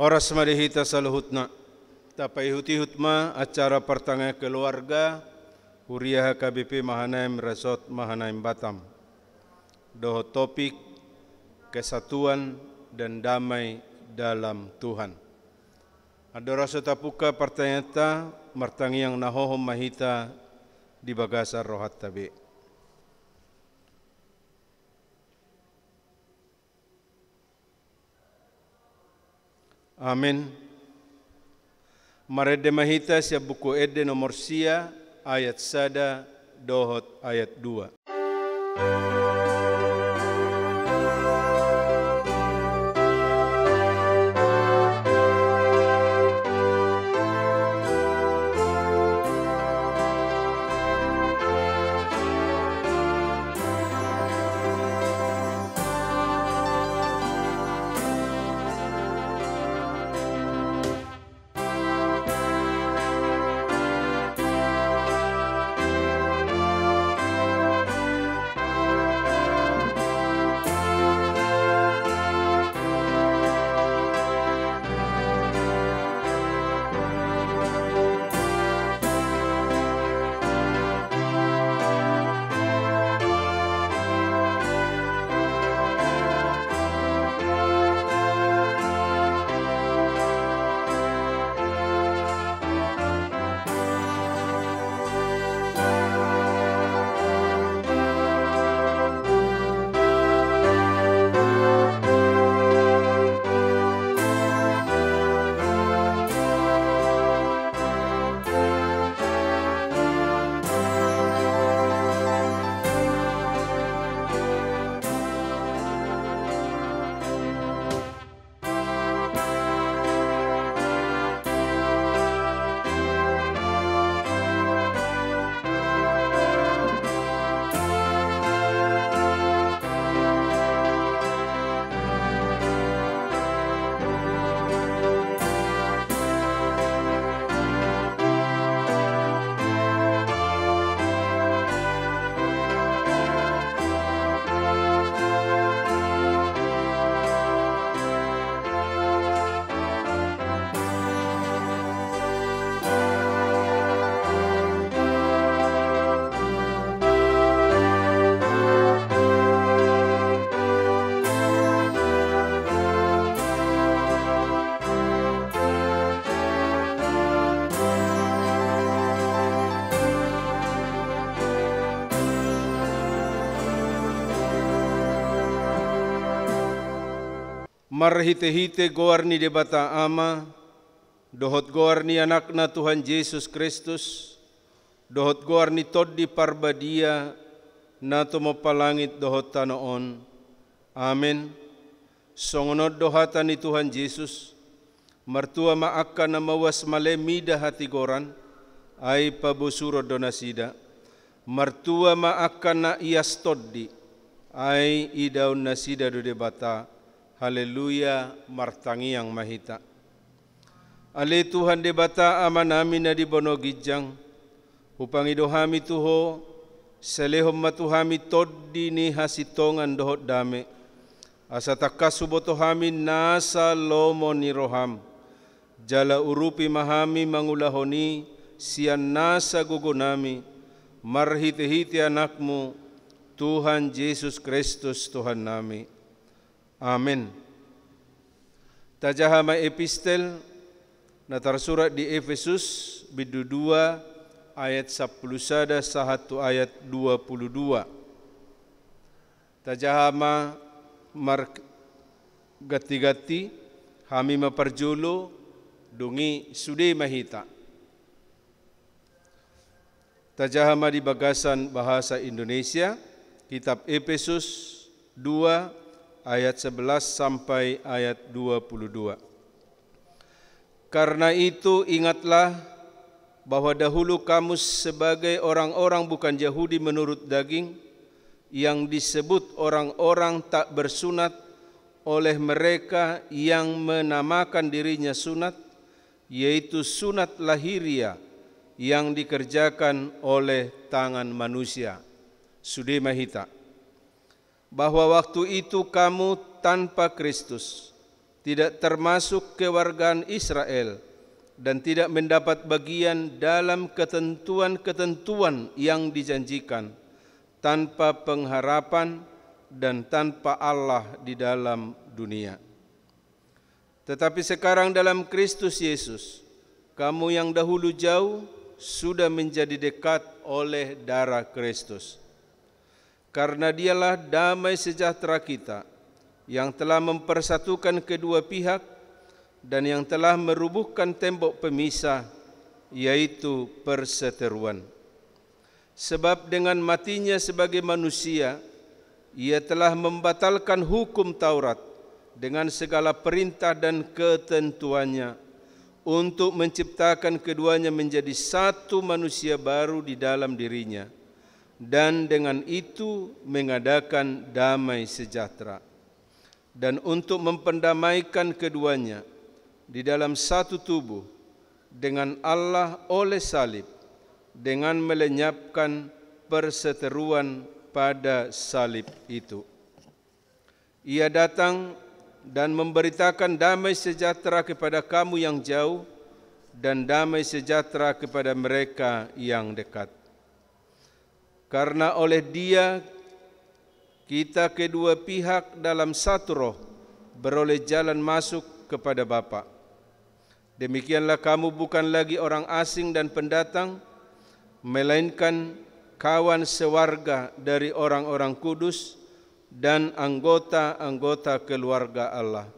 Oras marihita saluhutna. Tapai huti-hutma acara pertangga keluarga Huriah KBP Mahanaim Resort Mahanaim Batam. Doho topik kesatuan dan damai dalam Tuhan. Ada rasa tapuka pertanyaan martangi yang nahohom mahita di bagasa rohat tabi. Amin. Marede mahita siap buku ede nomor sia ayat sada dohot ayat 2. Marhite-hite goarni debata ama, dohot goarni anakna Tuhan Yesus Kristus, dohot goarni toddi parbadia, nato mapalangit dohot tanoon. Amin. Songonod dohatan ni Tuhan Yesus, martua maaka na mawas malemida hati goran, ay pabusuro donasida. Martua maaka na ias toddi, ay idaw nasida do debata. Haleluya, martangi yang mahita. Ale Tuhan debata ama namin na di bono gijang, upang idohami tuho, selehom matuhami toddi ni hasitongan dohot dame, asa takasubotohami nasa lomo ni roham, jala urupi mahami mangulahoni, sian nasa gugunami, marhite-hite anakmu, Tuhan Yesus Kristus Tuhan nami. Amin. Tajahama epistel na tersurat di Efesus bidu 2 ayat 10 sahatu ayat 22. Tajahama gati-gati hami maparjulo dungi sudi mahita. Tajahama di bagasan bahasa Indonesia kitab Efesus 2 ayat 11 sampai ayat 22. Karena itu ingatlah bahwa dahulu kamu sebagai orang-orang bukan Yahudi menurut daging, yang disebut orang-orang tak bersunat oleh mereka yang menamakan dirinya sunat, yaitu sunat lahiria yang dikerjakan oleh tangan manusia. Sudi mahita. Bahwa waktu itu kamu tanpa Kristus, tidak termasuk kewargaan Israel, dan tidak mendapat bagian dalam ketentuan-ketentuan yang dijanjikan, tanpa pengharapan dan tanpa Allah di dalam dunia. Tetapi sekarang dalam Kristus Yesus, kamu yang dahulu jauh sudah menjadi dekat oleh darah Kristus. Karena dialah damai sejahtera kita, yang telah mempersatukan kedua pihak dan yang telah merubuhkan tembok pemisah, yaitu perseteruan. Sebab dengan matinya sebagai manusia, ia telah membatalkan hukum Taurat dengan segala perintah dan ketentuannya, untuk menciptakan keduanya menjadi satu manusia baru di dalam dirinya, dan dengan itu mengadakan damai sejahtera. Dan untuk mempendamaikan keduanya di dalam satu tubuh dengan Allah oleh salib, dengan melenyapkan perseteruan pada salib itu. Ia datang dan memberitakan damai sejahtera kepada kamu yang jauh dan damai sejahtera kepada mereka yang dekat. Karena oleh Dia kita kedua pihak dalam satu roh beroleh jalan masuk kepada Bapa. Demikianlah kamu bukan lagi orang asing dan pendatang, melainkan kawan sewarga dari orang-orang kudus dan anggota-anggota keluarga Allah,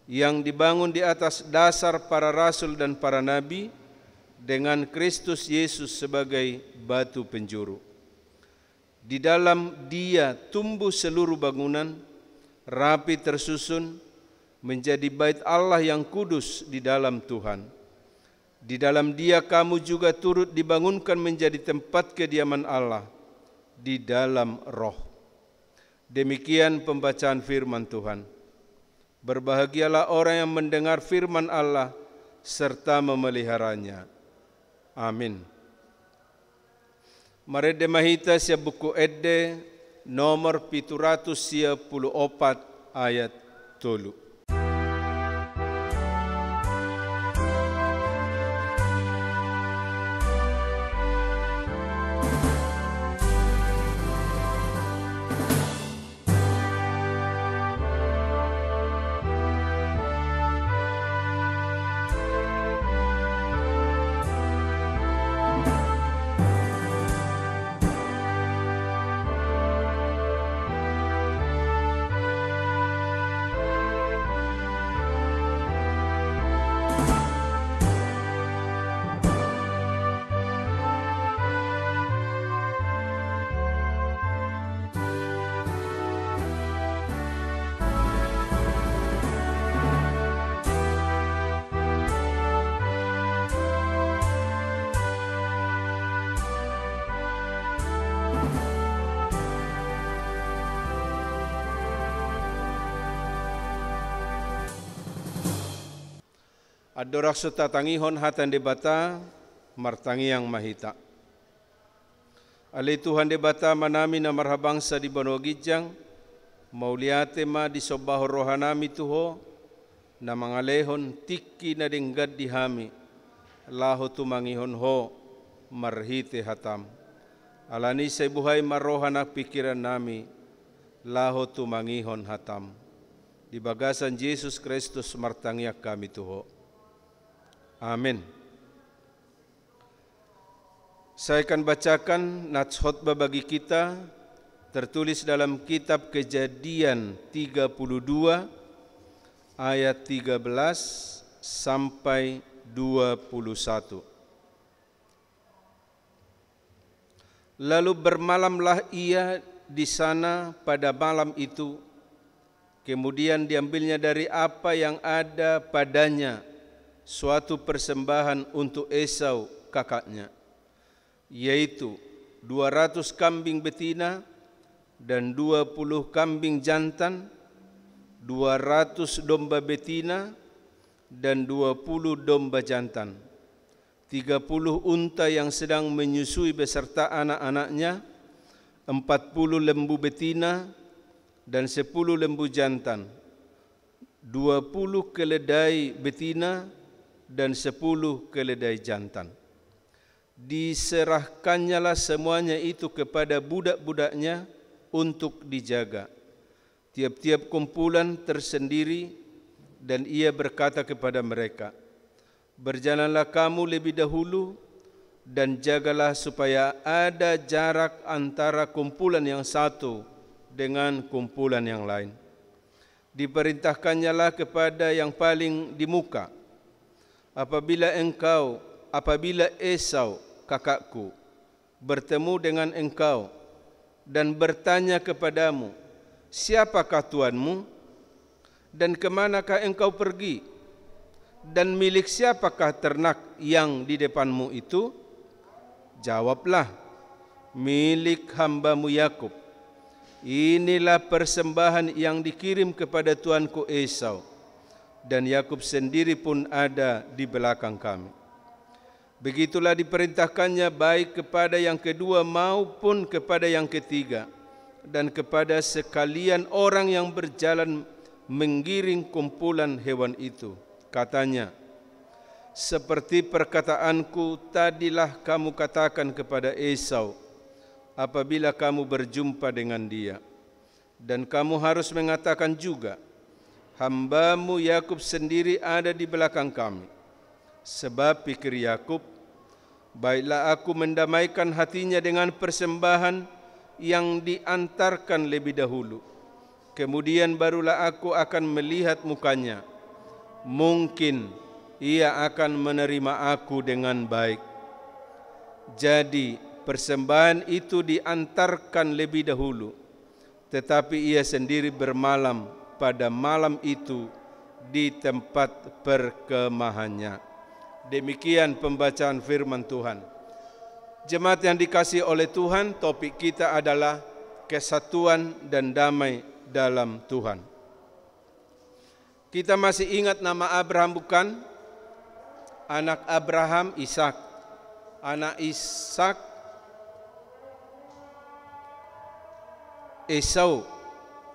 yang dibangun di atas dasar para rasul dan para nabi, dengan Kristus Yesus sebagai batu penjuru. Di dalam Dia tumbuh seluruh bangunan, rapi tersusun, menjadi bait Allah yang kudus di dalam Tuhan. Di dalam Dia kamu juga turut dibangunkan menjadi tempat kediaman Allah di dalam Roh. Demikian pembacaan firman Tuhan. Berbahagialah orang yang mendengar firman Allah serta memeliharanya. Amin. Mari demahita sia buku Edde nomor 744 ayat 3. Adorak suta tangihon hatan debata martangi yang mahita. Ali Tuhan debata manami na marhabangsa di banogijang, mauliate ma di sobaho rohanami tuho, na mangalehon tiki na dinggad di hami, laho tumangihon ho marhite hatam. Alani say buhay marohanak pikiran nami, laho tumangihon hatam. Di bagasan Yesus Kristus martangyak kami tuho. Amin. Saya akan bacakan nats khotbah bagi kita tertulis dalam kitab Kejadian 32 ayat 13 sampai 21. Lalu bermalamlah ia di sana pada malam itu, kemudian diambilnya dari apa yang ada padanya suatu persembahan untuk Esau kakaknya, yaitu 200 kambing betina dan 20 kambing jantan, 200 domba betina dan 20 domba jantan, 30 unta yang sedang menyusui beserta anak-anaknya, 40 lembu betina dan 10 lembu jantan, 20 keledai betina dan 10 keledai jantan. Diserahkannyalah semuanya itu kepada budak-budaknya untuk dijaga, tiap-tiap kumpulan tersendiri, dan ia berkata kepada mereka, berjalanlah kamu lebih dahulu dan jagalah supaya ada jarak antara kumpulan yang satu dengan kumpulan yang lain. Diperintahkannyalah kepada yang paling di muka, apabila Esau kakakku bertemu dengan engkau dan bertanya kepadamu, siapakah tuanmu dan kemanakah engkau pergi, dan milik siapakah ternak yang di depanmu itu? Jawablah, milik hambamu Yakub. Inilah persembahan yang dikirim kepada tuanku Esau, dan Yakub sendiri pun ada di belakang kami. Begitulah diperintahkannya baik kepada yang kedua maupun kepada yang ketiga, dan kepada sekalian orang yang berjalan menggiring kumpulan hewan itu. Katanya, seperti perkataanku tadilah kamu katakan kepada Esau apabila kamu berjumpa dengan dia. Dan kamu harus mengatakan juga, hambamu Yakub sendiri ada di belakang kami. Sebab pikir Yakub, baiklah aku mendamaikan hatinya dengan persembahan yang diantarkan lebih dahulu. Kemudian barulah aku akan melihat mukanya. Mungkin ia akan menerima aku dengan baik. Jadi persembahan itu diantarkan lebih dahulu, tetapi ia sendiri bermalam pada malam itu di tempat perkemahannya. Demikian pembacaan firman Tuhan. Jemaat yang dikasihi oleh Tuhan, topik kita adalah kesatuan dan damai dalam Tuhan. Kita masih ingat nama Abraham bukan? Anak Abraham Ishak, anak Ishak Esau,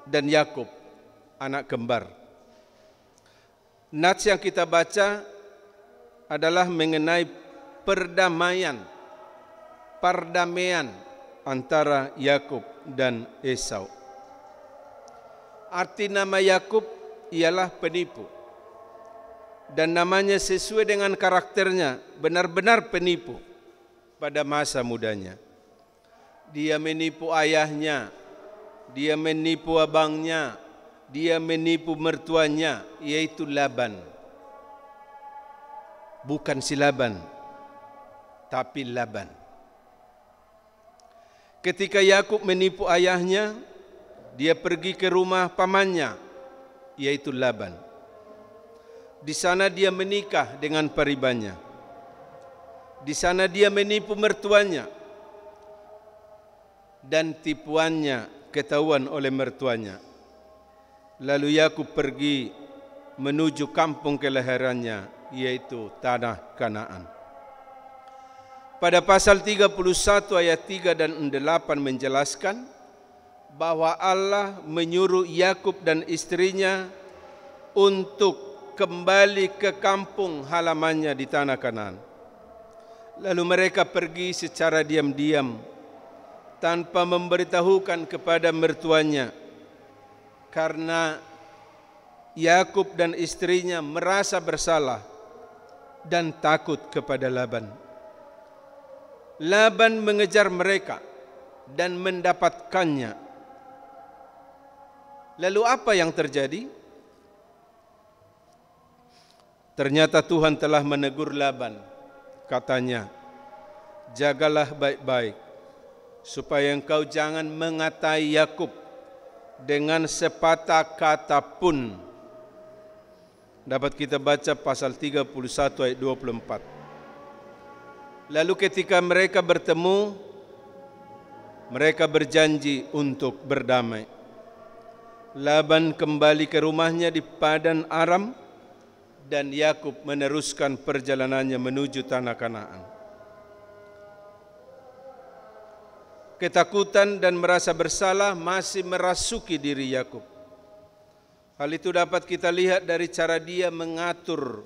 dan Yakub, anak kembar. Nats yang kita baca adalah mengenai perdamaian antara Yakub dan Esau. Arti nama Yakub ialah penipu, dan namanya sesuai dengan karakternya, benar-benar penipu pada masa mudanya. Dia menipu ayahnya, dia menipu abangnya, dia menipu mertuanya, yaitu Laban. Bukan si Laban, tapi Laban. Ketika Yakub menipu ayahnya, dia pergi ke rumah pamannya, yaitu Laban. Di sana dia menikah dengan paribannya. Di sana dia menipu mertuanya, dan tipuannya ketahuan oleh mertuanya. Lalu Yakub pergi menuju kampung kelahirannya, yaitu tanah Kanaan. Pada pasal 31 ayat 3 dan 8 menjelaskan bahwa Allah menyuruh Yakub dan istrinya untuk kembali ke kampung halamannya di tanah Kanaan. Lalu mereka pergi secara diam-diam tanpa memberitahukan kepada mertuanya, karena Yakub dan istrinya merasa bersalah dan takut kepada Laban. Laban mengejar mereka dan mendapatkannya. Lalu apa yang terjadi? Ternyata Tuhan telah menegur Laban. Katanya, jagalah baik-baik supaya engkau jangan mengatai Yakub dengan sepatah kata pun. Dapat kita baca pasal 31 ayat 24. Lalu ketika mereka bertemu, mereka berjanji untuk berdamai. Laban kembali ke rumahnya di Padan Aram, dan Yakub meneruskan perjalanannya menuju tanah Kanaan. Ketakutan dan merasa bersalah masih merasuki diri Yakub. Hal itu dapat kita lihat dari cara dia mengatur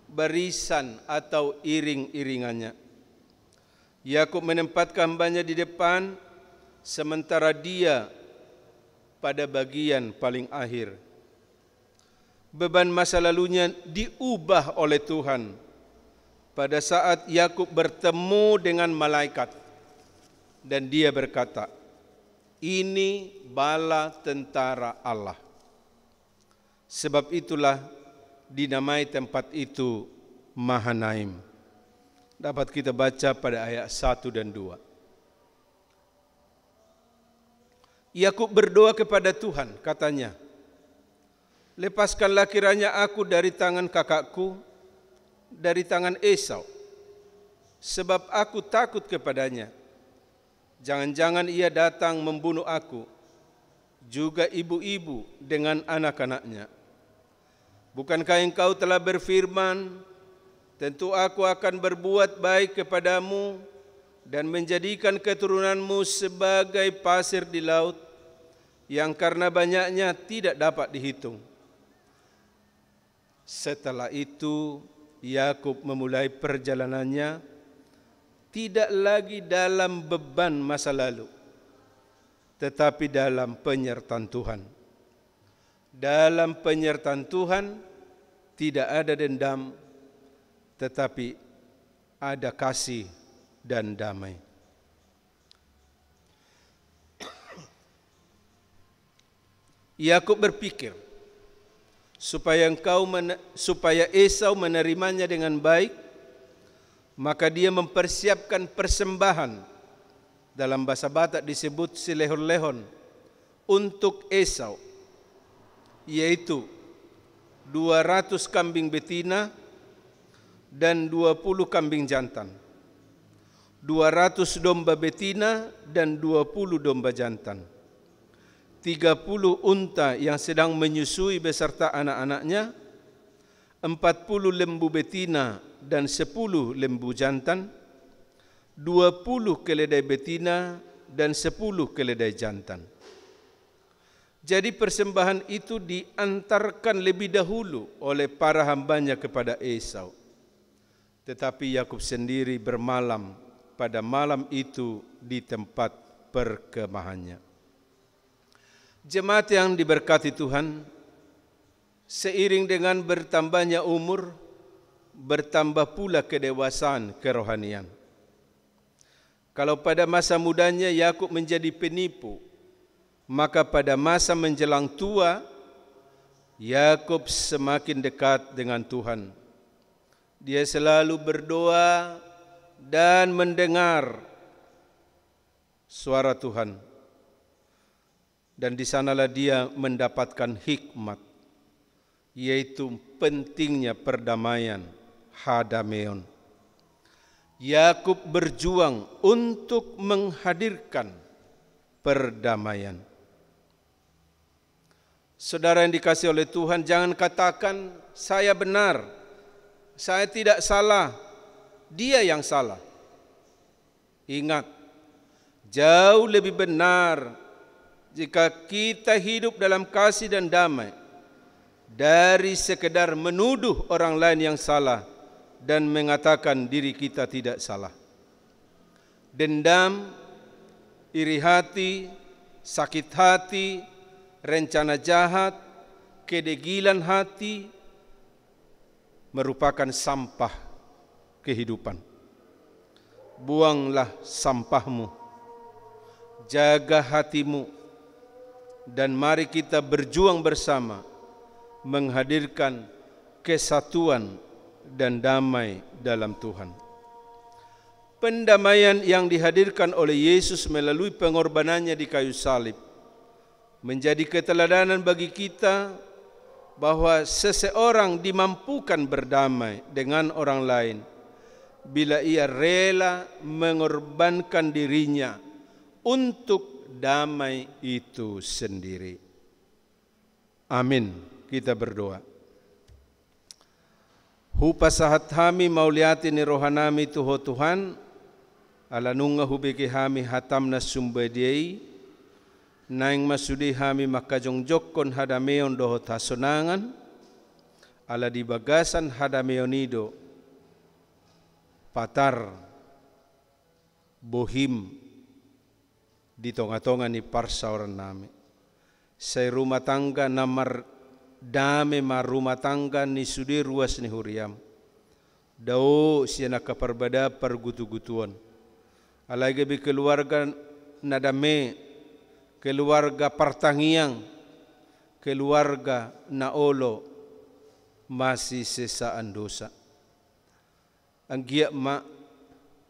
barisan atau iring-iringannya. Yakub menempatkan hambanya di depan, sementara dia pada bagian paling akhir. Beban masa lalunya diubah oleh Tuhan pada saat Yakub bertemu dengan malaikat dan dia berkata, "Ini bala tentara Allah." Sebab itulah dinamai tempat itu Mahanaim. Dapat kita baca pada ayat 1 dan 2. Yakub berdoa kepada Tuhan, katanya, "Lepaskanlah kiranya aku dari tangan kakakku, dari tangan Esau, sebab aku takut kepadanya. Jangan-jangan ia datang membunuh aku, juga ibu-ibu dengan anak-anaknya. Bukankah engkau telah berfirman, tentu aku akan berbuat baik kepadamu dan menjadikan keturunanmu sebagai pasir di laut, yang karena banyaknya tidak dapat dihitung." Setelah itu, Yakub memulai perjalanannya tidak lagi dalam beban masa lalu, tetapi dalam penyertaan Tuhan. Dalam penyertaan Tuhan tidak ada dendam, tetapi ada kasih dan damai. Yakub berpikir supaya Esau menerimanya dengan baik, maka dia mempersiapkan persembahan, dalam bahasa Batak disebut silehon-lehon, untuk Esau, yaitu 200 kambing betina dan 20 kambing jantan, 200 domba betina dan 20 domba jantan, 30 unta yang sedang menyusui beserta anak-anaknya, 40 lembu betina dan 10 lembu jantan, 20 keledai betina dan 10 keledai jantan. Jadi persembahan itu diantarkan lebih dahulu oleh para hambanya kepada Esau. Tetapi Yakub sendiri bermalam pada malam itu di tempat perkemahannya. Jemaat yang diberkati Tuhan, seiring dengan bertambahnya umur, bertambah pula kedewasaan kerohanian. Kalau pada masa mudanya Yakub menjadi penipu, maka pada masa menjelang tua, Yakub semakin dekat dengan Tuhan. Dia selalu berdoa dan mendengar suara Tuhan. Dan di sanalah dia mendapatkan hikmat, yaitu pentingnya perdamaian, hadameon. Yakub berjuang untuk menghadirkan perdamaian. Saudara yang dikasihi oleh Tuhan, jangan katakan saya benar, saya tidak salah, dia yang salah. Ingat, jauh lebih benar jika kita hidup dalam kasih dan damai dari sekedar menuduh orang lain yang salah dan mengatakan diri kita tidak salah. Dendam, iri hati, sakit hati, rencana jahat, kedegilan hati merupakan sampah kehidupan. Buanglah sampahmu, jaga hatimu, dan mari kita berjuang bersama menghadirkan kesatuan dan damai dalam Tuhan. Pendamaian yang dihadirkan oleh Yesus melalui pengorbanannya di kayu salib menjadi keteladanan bagi kita bahwa seseorang dimampukan berdamai dengan orang lain bila ia rela mengorbankan dirinya untuk damai itu sendiri. Amin. Kita berdoa. Hupasahat hami mauliati ni rohanami tuho Tuhan, alanunga hubeki hami hatamna sumbediai, naing masudi hami makajongjokon hadameon dohot hasonangan, ala di bagasan hadameonido patar bohim di tonga-tonga ni parsauran nami. Say rumah tangga namar dame rumah tangga ni sudi ruas ni huriam. Dao siya nakaperbada pergutu-gutuan. Alagi bi keluarga nadame, keluarga partangiang, keluarga naolo masih sesaan dosa. Ang giya ma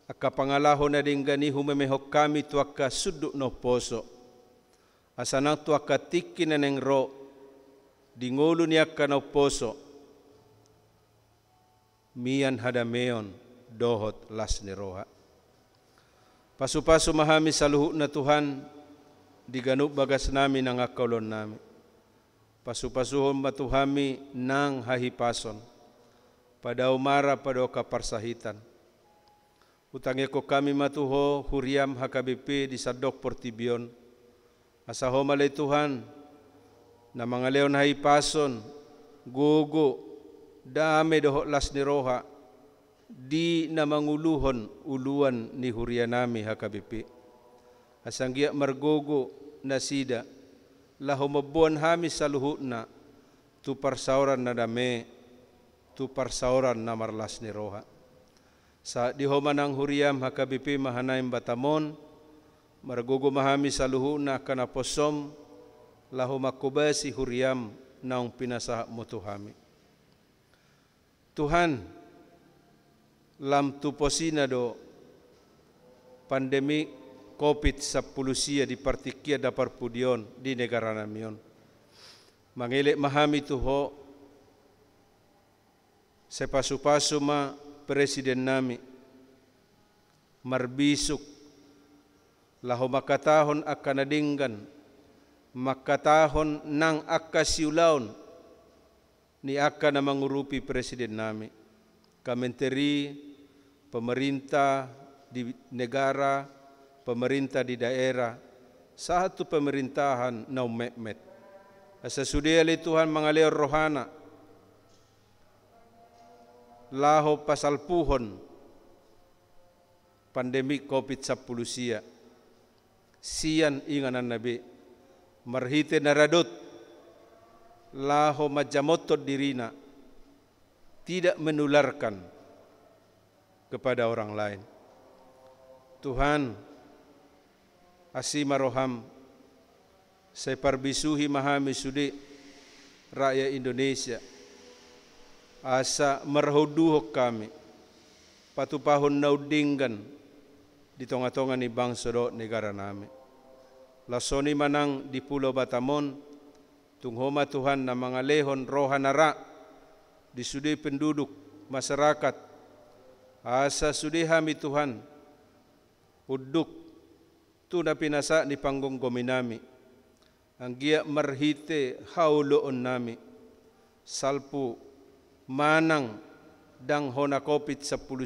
akapangalahon na dinggani humemehok kami tuaka suduk no poso. Asanang tuaka tikin na neng ro dingolo niya ka no poso. Mian hadameon dohot las ni roha. Pasu-pasu mahami sa luhut na Tuhan, diganup bagas namin ang akalon namin. Pasu-pasuhon matuhami nang hahipason, pada umara pada kaparsahitan. Utangi ko kami matuho, huriam hakabipi di sadok portibion. Asaho malay Tuhan, na mga leon hahipason, gugu, dame dohot las ni roha di na manguluhon uluan ni hurianami hakabipi. Asanggiak margogo na sida laho mabuan hami sa luhut na tu parsauran na dame, tu parsauran na marlas ni roha. Sa dihomanang huriam hakabipi mahanaim batamon, margogo mahami sa luhut na kanaposom laho makubasi huriam naong pinasa motuhami. Tuhan, lam tuposina do pandemi COVID-19 di partikia dapar pudion di negara namion. Mangilik mahami tuho sepasu-pasu ma presiden nami marbisuk laho makatahon akan nadinggan makatahon nang akasiulaon ni akan na mengurupi presiden nami, kementeri, pemerintah di negara, pemerintah di daerah, satu pemerintahan na umet-met. Asa sudia li Tuhan mangaleo rohana, laho pasal puhon pandemi COVID-19 sian inganan nabi marhite naradot laho majamotot dirina tidak menularkan kepada orang lain. Tuhan asima roham saya parbisuhi mahami sudi rakyat Indonesia asa marhuduhok kami patupahon naudinggan di tonga-tonga ni bangsa do negara nami. Lasoni manang di Pulau Batamon tunghoma Tuhan na mga lehon rohanara di sudi penduduk masyarakat asa sudi hami Tuhan uduk tu na pinasa ni panggonggomi nami ang giya marhite hauloon nami salpu manang dang hona COVID-19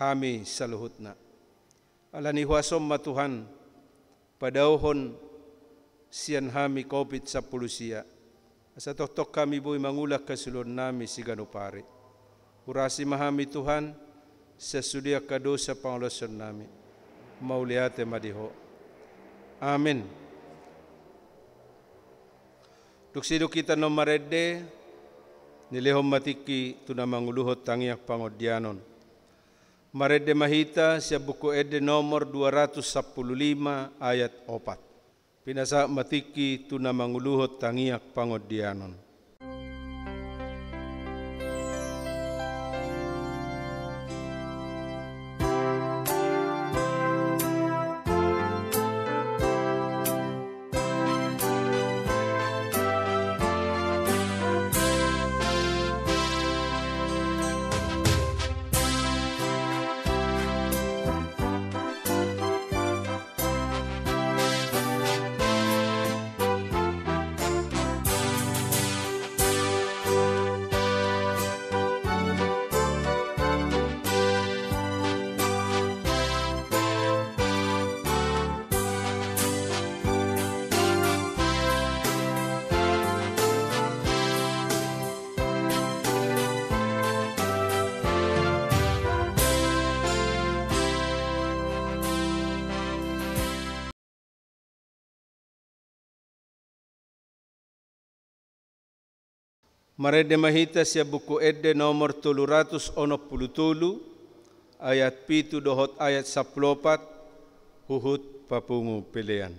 hami sa luhut na. Alani huasom matuhan padauhon sian hami COVID-19. Asa tok kami boy mangulak kasulon nami si ganupari. Urasi mahami Tuhan sesudia kadosa pangaloson nami. Mauliate madiho. Amin. Duksido kita no marede nilehom matiki tuna manguluhot tangiak pangodianon. Marede mahita siya buku ede nomor 215 ayat 4. Pinasa matiki tuna manguluhot tangiak pangodianon. Marede mahita siya buku Ede nomor 387 ayat 7 dohot ayat 14 huhut papungu pilihan.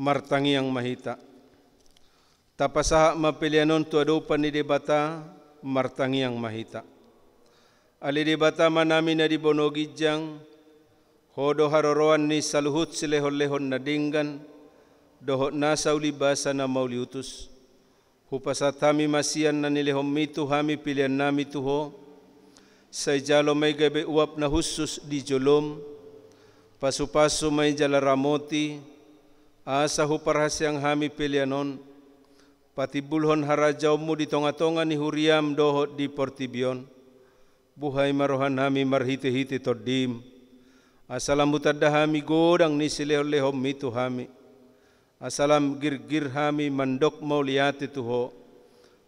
Martangi yang mahita. Tapasaha mapilianon tu adupan ni debata martangi yang mahita. Ali debata manami na dibonogijang hodo haroroan ni saluhut silehon-lehon na dinggan dohot nasa ulibasa na mauliutus. Hupasat hami masian na nilehom mitu hami pilihan nami tuho. Say jalo may gabi uap na husus di jolom. Pasu-pasu may jala ramoti. Asa huparhasyang hami pilianon, patibulhon harajaw mo di tonga-tonga ni huriam dohot di portibion, buhay marohan hami marhiti-hiti tordim, asalam butadda hami godang ni silehom-lehom mitu hami, asalam gir-gir hami mandok mauliati tuho,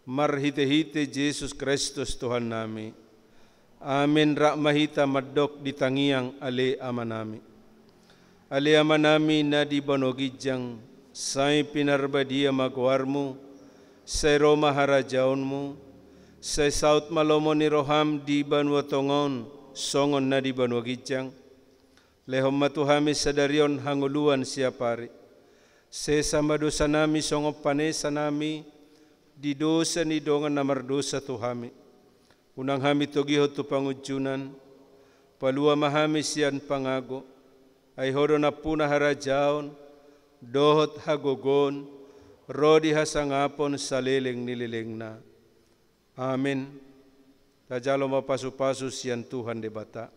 marhiti-hiti Jesus Kristus Tuhan nami. Amin rak mahita madok di tangiang ale amanami. Ali amanami na di banogijang, say pinarbadia magwarmu, say Roma harajaonmu, say saut malomo ni roham di banwatongon, songon na di banogijang, lehom matuhami sadarion hanguluan siapari, say samadosa nami songop panesa nami, di dosa ni dongan namardosa tuhami, unang hami togiho tu pangujunan, palua mahami sian pangago, ay hodo na puna harajaon, dohot hagogon, rodi hasangapon saliling nililing na. Amin. Tajalo mapasu-pasu siyan Tuhan debata.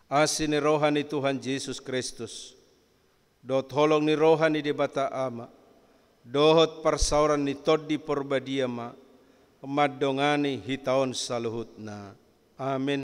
Asin ni rohan ni Tuhan Jesus Kristus. Dot holong ni rohan ni debata ama. Dohot parsauran ni todi porbadia ma. Madongani hitaon saluhut na. Amin.